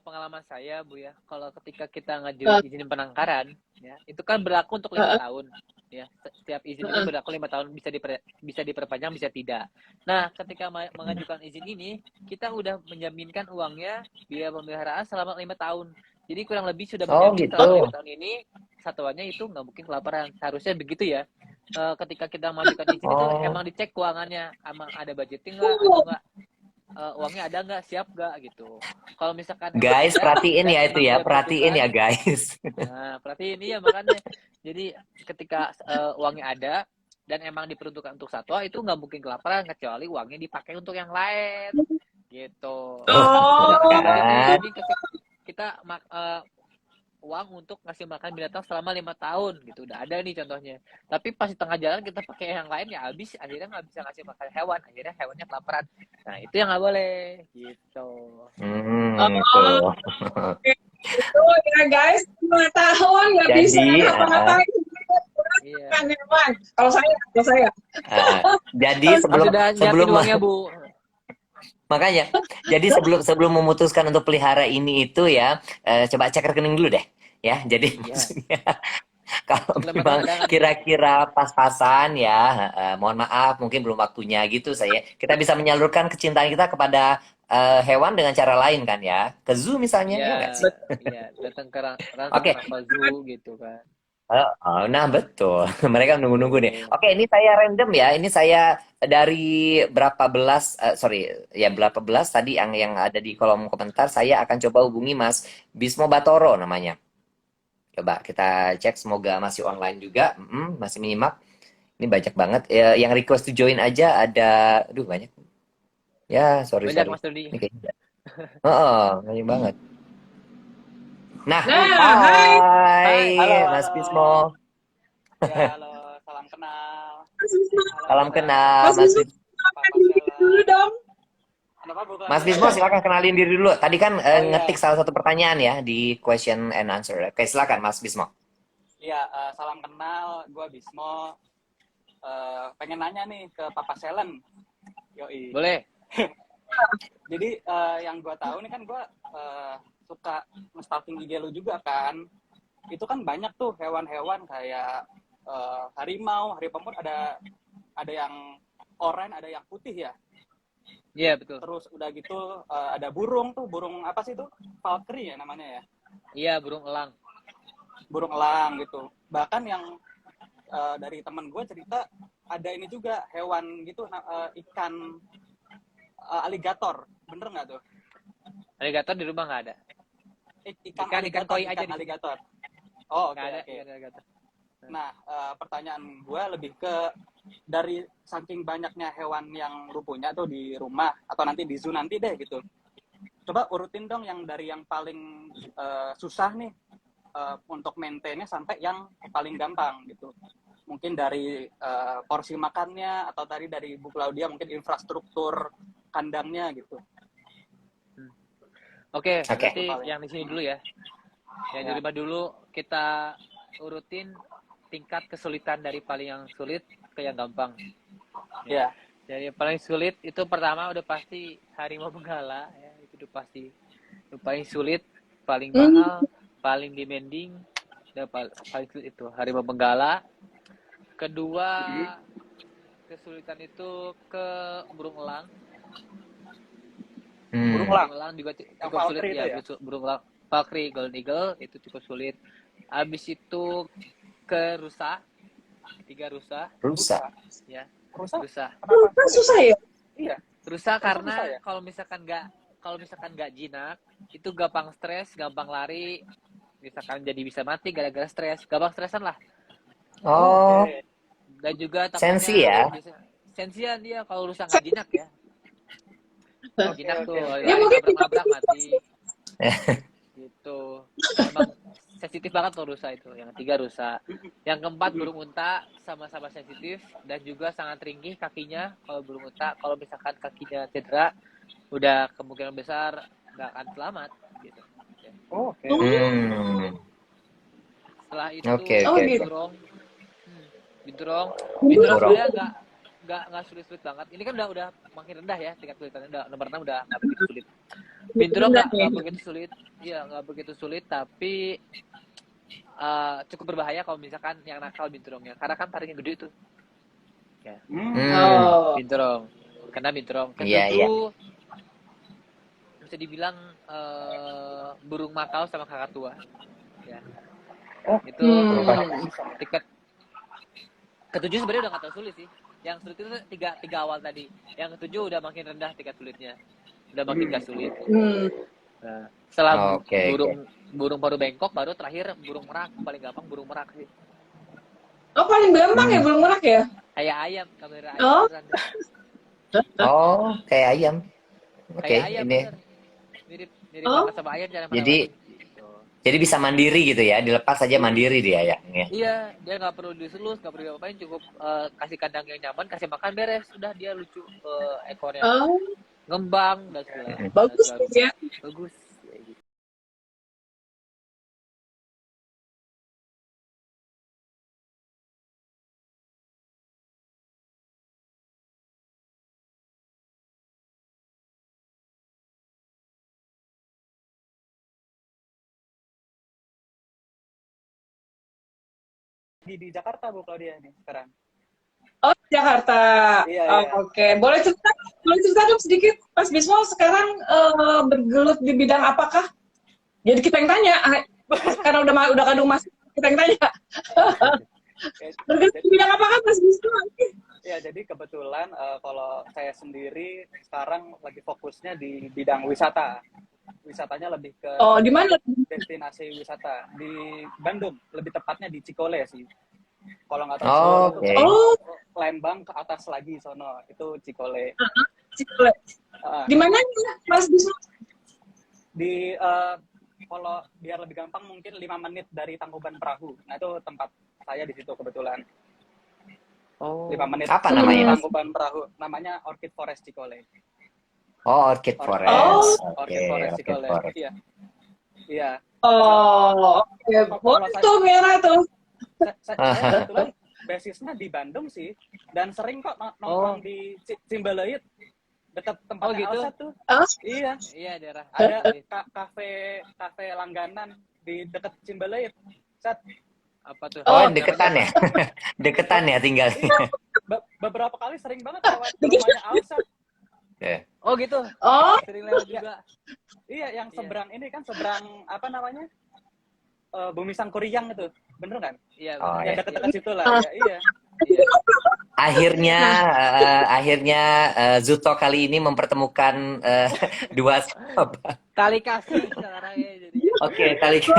pengalaman saya Bu ya, kalau ketika kita ngajuin izin penangkaran, ya itu kan berlaku untuk 5 tahun. Ya, setiap izin ini berlaku 5 tahun, bisa diperpanjang, bisa tidak. Nah, ketika mengajukan izin ini, kita udah menjaminkan uangnya biaya pemeliharaan selama 5 tahun. Jadi kurang lebih sudah menjamin gitu. selama 5 tahun ini satuannya itu nggak mungkin kelaparan. Seharusnya begitu ya. Ketika kita mengajukan izin itu emang dicek keuangannya, emang ada budgeting nggak, atau nggak, uangnya ada nggak, siap nggak gitu. Kalau misalkan Guys, perhatiin ya itu ya, dia perhatiin ya butuhkan, guys. nah perhatiin ya makanya. Jadi ketika uangnya ada dan emang diperuntukkan untuk satwa, itu nggak mungkin kelaparan kecuali uangnya dipakai untuk yang lain gitu. Kan? Jadi kita uang untuk ngasih makan binatang selama 5 tahun gitu, udah ada nih contohnya. Tapi pas di tengah jalan kita pakai yang lain ya habis, akhirnya nggak bisa ngasih makan hewan, akhirnya hewannya kelaparan. Nah itu yang nggak boleh gitu. Itu ya guys, 5 tahun nggak bisa ngapa-ngapain. Iya. Kan hewan. Kalau saya. Jadi Sudah sebelum uangnya Bu. makanya, jadi sebelum memutuskan untuk pelihara ini itu ya, coba cek rekening dulu deh, ya. Jadi maksudnya kalau memang kira-kira pas-pasan ya, mohon maaf mungkin belum waktunya gitu kita bisa menyalurkan kecintaan kita kepada hewan dengan cara lain kan ya, ke zoo misalnya. Iya, datang ke Ransel Zoo gitu kan. Nah betul, mereka nunggu-nunggu nih. Oke, ini saya random ya. Ini saya dari berapa belas tadi yang ada di kolom komentar. Saya akan coba hubungi Mas Bismo Batoro namanya. Coba kita cek, semoga masih online juga, masih menyimak. Ini banyak banget. Yang request to join aja ada, banyak. Ya, sorry. Mas Dodi. Banyak banget. Nah, hai. Halo, Mas Bismo. Ya, halo, salam kenal. Salam kenal, Mas Bismo. Dulu dong. Mas Bismo, silakan kenalin diri dulu. Tadi kan ngetik salah satu pertanyaan ya di question and answer. Oke, silakan Mas Bismo. Iya, salam kenal. Gue Bismo. Pengen nanya nih ke Papa Selen. Yoi. Boleh. Jadi yang gue tahu nih kan gue suka nge-stalking IG lu juga kan. Itu kan banyak tuh hewan-hewan kayak harimau pun ada yang oranye, ada yang putih ya. Iya, betul. Terus udah gitu ada burung apa sih itu? Valkyrie ya namanya ya? Iya, burung elang. Burung elang gitu. Bahkan yang dari temen gue cerita ada ini juga hewan gitu, ikan aligator. Bener nggak tuh? Aligator di rumah nggak ada. Ikan koi aja aligator. Oh, oke. Aligator. Nah, pertanyaan gue lebih ke dari saking banyaknya hewan yang lu punya tuh di rumah atau nanti di zoo nanti deh gitu. Coba urutin dong yang dari yang paling susah nih untuk maintainnya sampai yang paling gampang gitu. Mungkin dari porsi makannya atau tadi dari Bu Claudia mungkin infrastruktur kandangnya gitu. Oke, berarti yang di sini dulu ya. Yang di rumah dulu kita urutin tingkat kesulitan dari paling yang sulit ke yang gampang. Ya. Jadi paling sulit itu pertama udah pasti harimau benggala ya, itu udah pasti. Itu paling sulit, paling mahal, paling demanding, udah paling sulit itu harimau benggala. Kedua kesulitan itu ke burung elang. Burung elang juga cukup sulit ya. Burung elang Valkyrie, Golden Eagle itu cukup sulit. Habis itu ke rusa, 3 rusa. Ya. Rusa. Susah ya? Iya. Rusa karena kalau misalkan nggak jinak, itu gampang stres, gampang lari. Misalkan jadi bisa mati gara-gara stres, gampang stresan lah. Dan juga Sensi ya. biasanya sensian dia kalau rusak nggak jinak ya. Kalau jinak tuh Ya mungkin nabrak mati. Gitu. Emang sensitif banget tuh rusa itu. Yang ketiga rusa. Yang keempat burung unta sama-sama sensitif dan juga sangat ringkih kakinya. Kalau burung unta, kalau misalkan kakinya cedera, udah kemungkinan besar nggak akan selamat. Gitu. Oh, oke. Setelah itu Oke. binturong. Binturong Binturong. sebenarnya nggak sulit-sulit banget. Ini kan udah makin rendah ya tingkat kesulitannya. Udah nomor 6 udah nggak begitu sulit. Binturong nggak begitu sulit. Iya nggak begitu sulit tapi cukup berbahaya kalau misalkan yang nakal binturongnya. Karena kan taringnya gede tuh. Ya. Binturong. Karena binturong. Ketujuh bisa dibilang burung makau sama kakatua. Ya. Itu tiket ketujuh sebenarnya udah nggak terlalu sulit sih. Yang sulit itu tiga awal tadi. Yang ketujuh udah makin rendah tingkat sulitnya. Udah makin gak sulit. Nah, setelah burung paru bengkok, baru terakhir burung merak. Paling gampang burung merak sih. Oh paling gampang ya burung merak ya? Kayak ayam, kamera ayam. Kayak ayam. Oke, kayak ayam, ini. Mirip banget sama ayam. Jadi bisa mandiri gitu ya, dilepas saja mandiri dia ya. Iya, dia nggak perlu diselus, nggak perlu diapain, cukup kasih kandang yang nyaman, kasih makan beres, udah dia lucu ekornya ngembang dan segala. Bagus ya. Bagus. Di Jakarta Bu Claudia nih sekarang. Oh Jakarta. Iya. Oke. Boleh cerita dong sedikit Mas Bismo sekarang bergelut di bidang apakah? Jadi kita yang tanya karena udah kadung Mas kita yang tanya. Bergelut di bidang apakah Mas Bismo? Ya jadi kebetulan kalau saya sendiri sekarang lagi fokusnya di bidang wisata. Wisatanya lebih ke di mana? Destinasi wisata di Bandung, lebih tepatnya di Cikole sih. Kalau nggak tahu Lembang ke atas lagi sono itu Cikole. Cikole. Di mana Mas Bismo? Di kalau biar lebih gampang mungkin 5 menit dari Tangkuban Perahu. Nah itu tempat saya di situ kebetulan. 5 menit. Apa namanya? Tangkuban Perahu. Namanya Orchid Forest Cikole. Orchid Forest. Orchid Forest Cikole. Iya. Oke. Tuh merah tuh. Saya kebetulan basisnya di Bandung sih. Dan sering kok nongkrong di Cimbeleit. Dekat tempatnya gitu? Alsa tuh. Iya. Iya, daerah. Ada kafe langganan di dekat Cimbeleit. Apa tuh? Deketan ya? Deketan ya tinggal. Beberapa kali sering banget lewat rumahnya Alsa. Oh gitu. Sering lewat juga. Iya, yang seberang ini kan seberang apa namanya? Bumi Sangkuriang itu. Bener kan? Iya. Yang dekat-dekat situ lah. Iya. Akhirnya Zuto kali ini mempertemukan dua Tali kasih caranya jadi. Oke, tali kasih.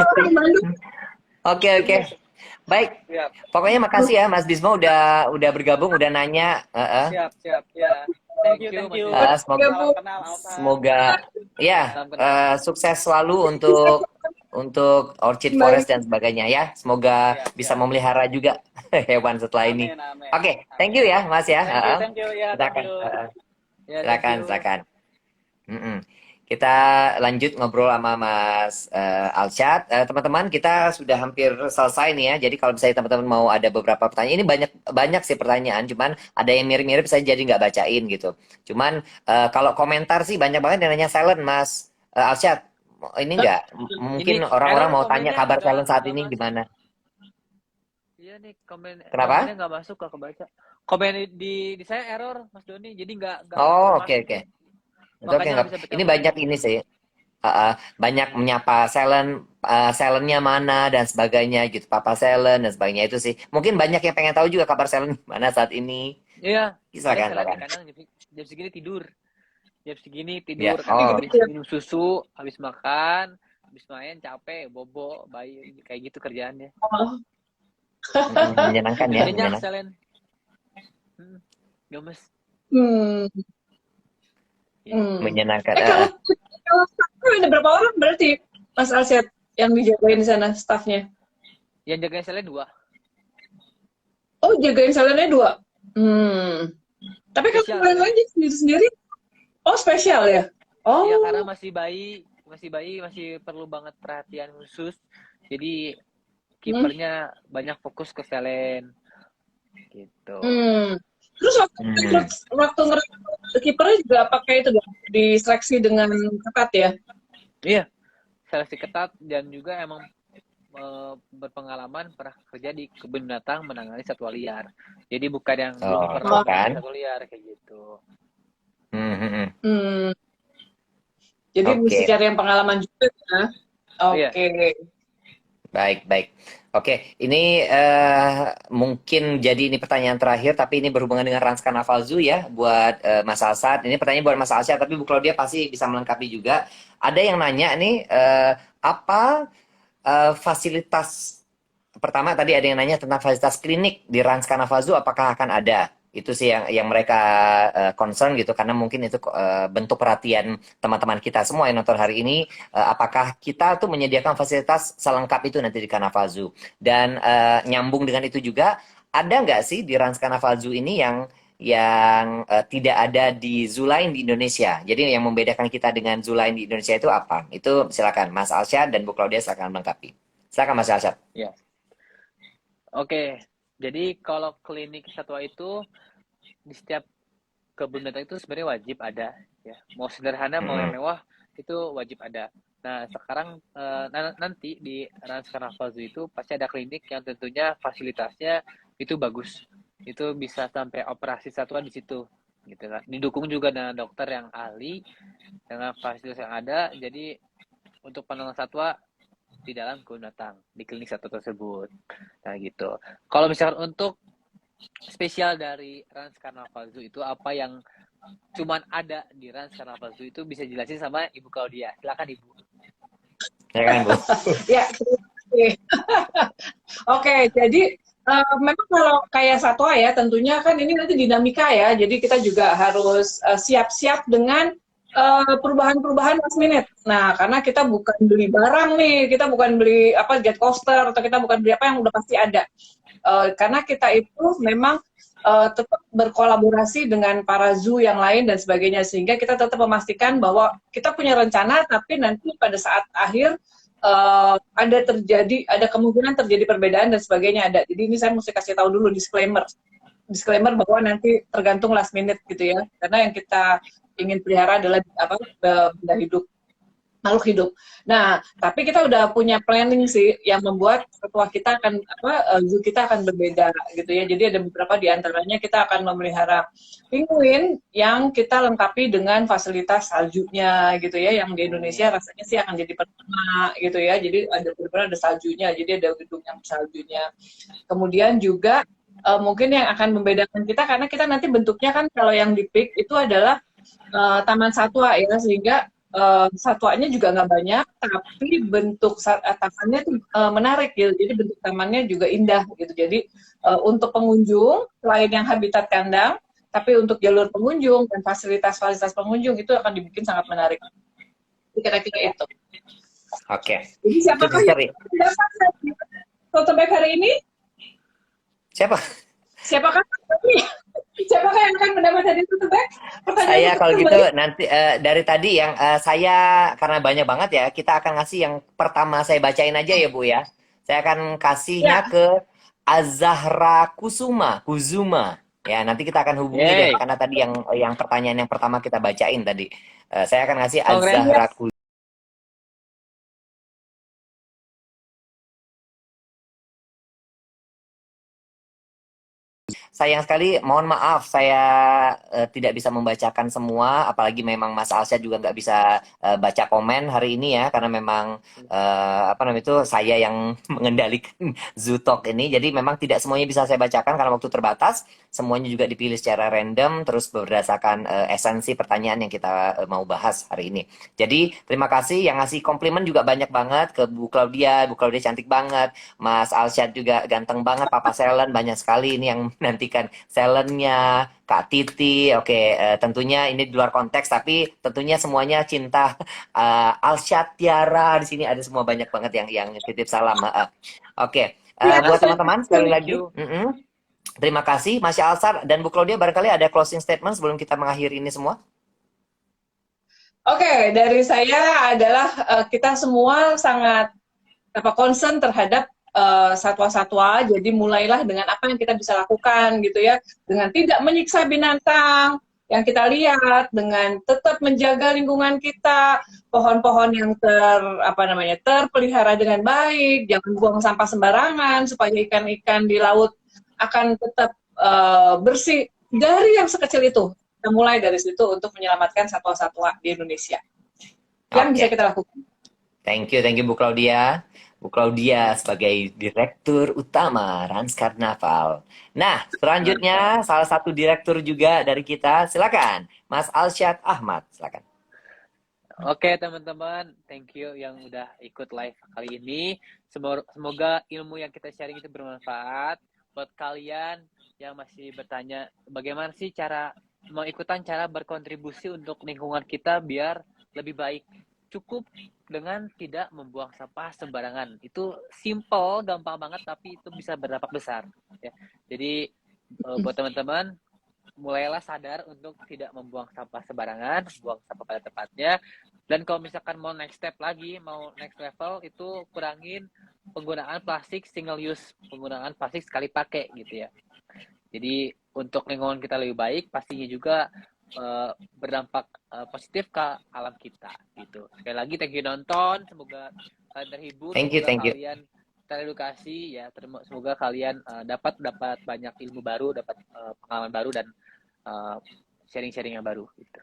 Oke. Baik. Siap. Pokoknya makasih ya Mas Bismo udah bergabung, udah nanya. Siap. Ya. Thank you. Semoga sukses selalu untuk Orchid Forest dan sebagainya ya. Semoga bisa memelihara juga hewan setelah ini. Oke, thank you ya Mas ya. Thank you ya. Silakan. Kita lanjut ngobrol sama Mas Alshad. Teman-teman, kita sudah hampir selesai nih ya. Jadi kalau misalnya teman-teman mau ada beberapa pertanyaan, ini banyak sih pertanyaan. Cuman ada yang mirip-mirip saya jadi nggak bacain gitu. Cuman kalau komentar sih banyak banget yang nanya silent, Mas Alshad. Ini nggak? Mungkin orang-orang mau tanya kabar silent saat ini gimana? Iya nih Kenapa? komennya nggak masuk, nggak kebaca. Komen di saya error, Mas Doni. Jadi nggak. Oke. Ini banyak ini sih. Banyak menyapa silentnya mana dan sebagainya gitu, Papa Silent dan sebagainya itu sih. Mungkin banyak yang pengen tahu juga kabar silent mana saat ini. Iya. Silakan. Jam segini tidur. Ya. Habis minum susu, habis makan, habis main capek, bobo, bayi kayak gitu kerjaannya. Menyenangkan ya. Minyak silent. Gemes. Hmm. Ya. Menyenangkan. Kalau staffnya ada berapa orang berarti Mas Alsyad yang dijagain di sana staffnya? Yang jagain selnya 2. Oh, jagain salonnya 2. Tapi kalau Spesial kalian soalnya. lagi sendiri-sendiri, oh spesial ya? Iya, karena Oh, masih bayi, masih perlu banget perhatian khusus. Jadi hmm. kipernya banyak fokus ke Selen gitu. Terus waktu ngerekrut kipernya juga pakai itu dong, diseleksi dengan ketat ya? Iya, seleksi ketat dan juga emang berpengalaman pernah kerja di kebun binatang menangani satwa liar. Jadi bukan yang belum pernah tuh kan. menangani satwa liar kayak gitu. Hmm. Jadi mesti Oke. cari yang pengalaman juga ya. Iya. Oke. Baik. Oke, ini mungkin jadi ini pertanyaan terakhir, tapi ini berhubungan dengan Rans Carnaval Zoo ya, buat Mas Alsat. Ini pertanyaan buat Mas Alsat, tapi Bu Claudia pasti bisa melengkapi juga. Ada yang nanya nih, apa fasilitas, pertama tadi ada yang nanya tentang fasilitas klinik di Rans Carnaval Zoo, apakah akan ada? Itu sih yang mereka concern gitu, karena mungkin itu bentuk perhatian teman-teman kita semua yang nonton hari ini. Apakah kita tuh menyediakan fasilitas selengkap itu nanti di Carnaval Zoo. Dan nyambung dengan itu juga, ada nggak sih di Rans Carnaval Zoo ini yang tidak ada di zoo lain di Indonesia? Jadi yang membedakan kita dengan zoo lain di Indonesia itu apa? Itu silakan Mas Alsyad dan Bu Claudia silakan melengkapi. Silakan Mas Alsyad. Ya. Oke. Jadi kalau klinik satwa itu di setiap kebun binatang itu sebenarnya wajib ada ya. Mau sederhana mau yang mewah itu wajib ada. Nah, sekarang nanti di Rans Carnaval Zoo itu pasti ada klinik yang tentunya fasilitasnya itu bagus. Itu bisa sampai operasi satwa di situ gitu kan. Didukung juga dengan dokter yang ahli dengan fasilitas yang ada. Jadi untuk penanganan satwa di dalam kebun binatang di klinik satwa tersebut. Nah, gitu. Kalau misalkan untuk spesial dari Rans Carnaval Zoo itu apa yang cuman ada di Rans Carnaval Zoo itu bisa jelasin sama Ibu Claudia. Silakan Ibu. Ya kan Bu? Ya, oke, jadi memang kalau kayak satwa ya, tentunya kan ini nanti dinamika ya, jadi kita juga harus siap-siap dengan perubahan-perubahan last minute. Nah, karena kita bukan beli barang nih, kita bukan beli apa jet coaster atau kita bukan beli apa yang udah pasti ada. Karena kita itu memang tetap berkolaborasi dengan para zoo yang lain dan sebagainya, sehingga kita tetap memastikan bahwa kita punya rencana, tapi nanti pada saat akhir ada kemungkinan terjadi perbedaan dan sebagainya ada. Jadi ini saya mesti kasih tahu dulu disclaimer bahwa nanti tergantung last minute gitu ya. Karena yang kita ingin pelihara adalah benda hidup, makhluk hidup. Nah, tapi kita udah punya planning sih yang membuat satwa kita akan zoo kita akan berbeda gitu ya. Jadi ada beberapa di antaranya kita akan memelihara penguin yang kita lengkapi dengan fasilitas saljunya gitu ya. Yang di Indonesia rasanya sih akan jadi pertama gitu ya. Jadi ada saljunya, jadi ada gedung yang saljunya. Kemudian juga mungkin yang akan membedakan kita karena kita nanti bentuknya kan kalau yang di PIK itu adalah taman satwa ya, sehingga satwanya juga nggak banyak, tapi bentuk tamannya tuh menarik gitu. Jadi bentuk tamannya juga indah gitu. Jadi untuk pengunjung selain yang habitat kandang, tapi untuk jalur pengunjung dan fasilitas pengunjung itu akan dibikin sangat menarik. Kira-kira itu. Oke. Jadi siapakah yang dapat tote bag hari ini? Siapakah yang akan mendapat hadiah tote bag? Saya kalau gitu nanti dari tadi yang saya karena banyak banget ya, kita akan ngasih yang pertama saya bacain aja ya Bu ya. Saya akan kasihnya ke Azahra Kuzuma. Ya, nanti kita akan hubungi deh karena tadi yang pertanyaan yang pertama kita bacain tadi. Saya akan ngasih Azahra Kuzuma. Sayang sekali, mohon maaf saya tidak bisa membacakan semua, apalagi memang Mas Alsyad juga nggak bisa baca komen hari ini ya, karena memang itu saya yang mengendalikan Zootalk ini, jadi memang tidak semuanya bisa saya bacakan karena waktu terbatas. Semuanya juga dipilih secara random, terus berdasarkan esensi pertanyaan yang kita mau bahas hari ini. Jadi terima kasih yang ngasih komplimen juga banyak banget ke Bu Claudia. Bu Claudia cantik banget, Mas Alsyad juga ganteng banget, Papa Selen banyak sekali ini yang nanti membuktikan talentnya, Kak Titi. Oke, tentunya ini di luar konteks, tapi tentunya semuanya cinta. Alsyad, Tiara, di sini ada semua banyak banget yang titip salam. Oke, buat teman-teman sekali Thank lagi, you. terima kasih Masya Alsar dan Bu Claudia, barangkali ada closing statement sebelum kita mengakhiri ini semua. Oke, dari saya adalah kita semua sangat concern terhadap satwa-satwa. Jadi mulailah dengan apa yang kita bisa lakukan gitu ya, dengan tidak menyiksa binatang yang kita lihat, dengan tetap menjaga lingkungan kita, pohon-pohon yang terpelihara dengan baik, jangan buang sampah sembarangan supaya ikan-ikan di laut akan tetap bersih. Dari yang sekecil itu, kita mulai dari situ untuk menyelamatkan satwa-satwa di Indonesia. Yang bisa kita lakukan. Thank you Bu Claudia. Bu Claudia sebagai Direktur Utama Rans Karnaval. Nah, selanjutnya salah satu direktur juga dari kita, silakan Mas Alsyad Ahmad, silakan. Oke teman-teman, thank you yang udah ikut live kali ini. Semoga ilmu yang kita sharing itu bermanfaat buat kalian yang masih bertanya bagaimana sih mau ikutan cara berkontribusi untuk lingkungan kita biar lebih baik. Cukup dengan tidak membuang sampah sembarangan. Itu simple, gampang banget, tapi itu bisa berdampak besar. Ya. Jadi buat teman-teman, mulailah sadar untuk tidak membuang sampah sembarangan, buang sampah pada tempatnya. Dan kalau misalkan mau next step lagi, mau next level, itu kurangin penggunaan plastik single use, penggunaan plastik sekali pakai gitu ya. Jadi untuk lingkungan kita lebih baik, pastinya juga berdampak positif ke alam kita gitu. Sekali lagi thank you nonton, semoga kalian terhibur, kalian teredukasi ya, semoga kalian dapat banyak ilmu baru, dapat pengalaman baru dan sharing-sharing yang baru gitu.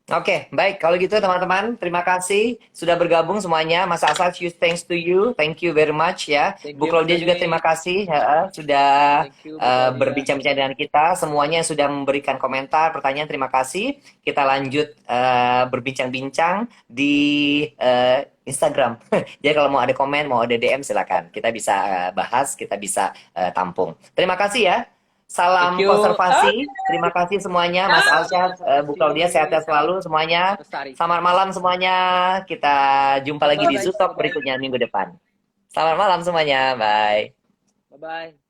Oke, baik. Kalau gitu teman-teman, terima kasih sudah bergabung semuanya. Mas Asad, thanks to you. Thank you very much ya. Bu Claudia juga terima kasih sudah berbincang-bincang dengan kita. Semuanya yang sudah memberikan komentar, pertanyaan, terima kasih. Kita lanjut berbincang-bincang di Instagram. Jadi kalau mau ada komen, mau ada DM, silakan. Kita bisa bahas, kita bisa tampung. Terima kasih ya. Salam konservasi. Terima kasih semuanya, Mas Alsyad, Bu Claudia, sehat-sehat selalu semuanya. Selamat malam semuanya. Kita jumpa lagi di Zoom Talk berikutnya minggu depan. Selamat malam semuanya. Bye. Bye-bye.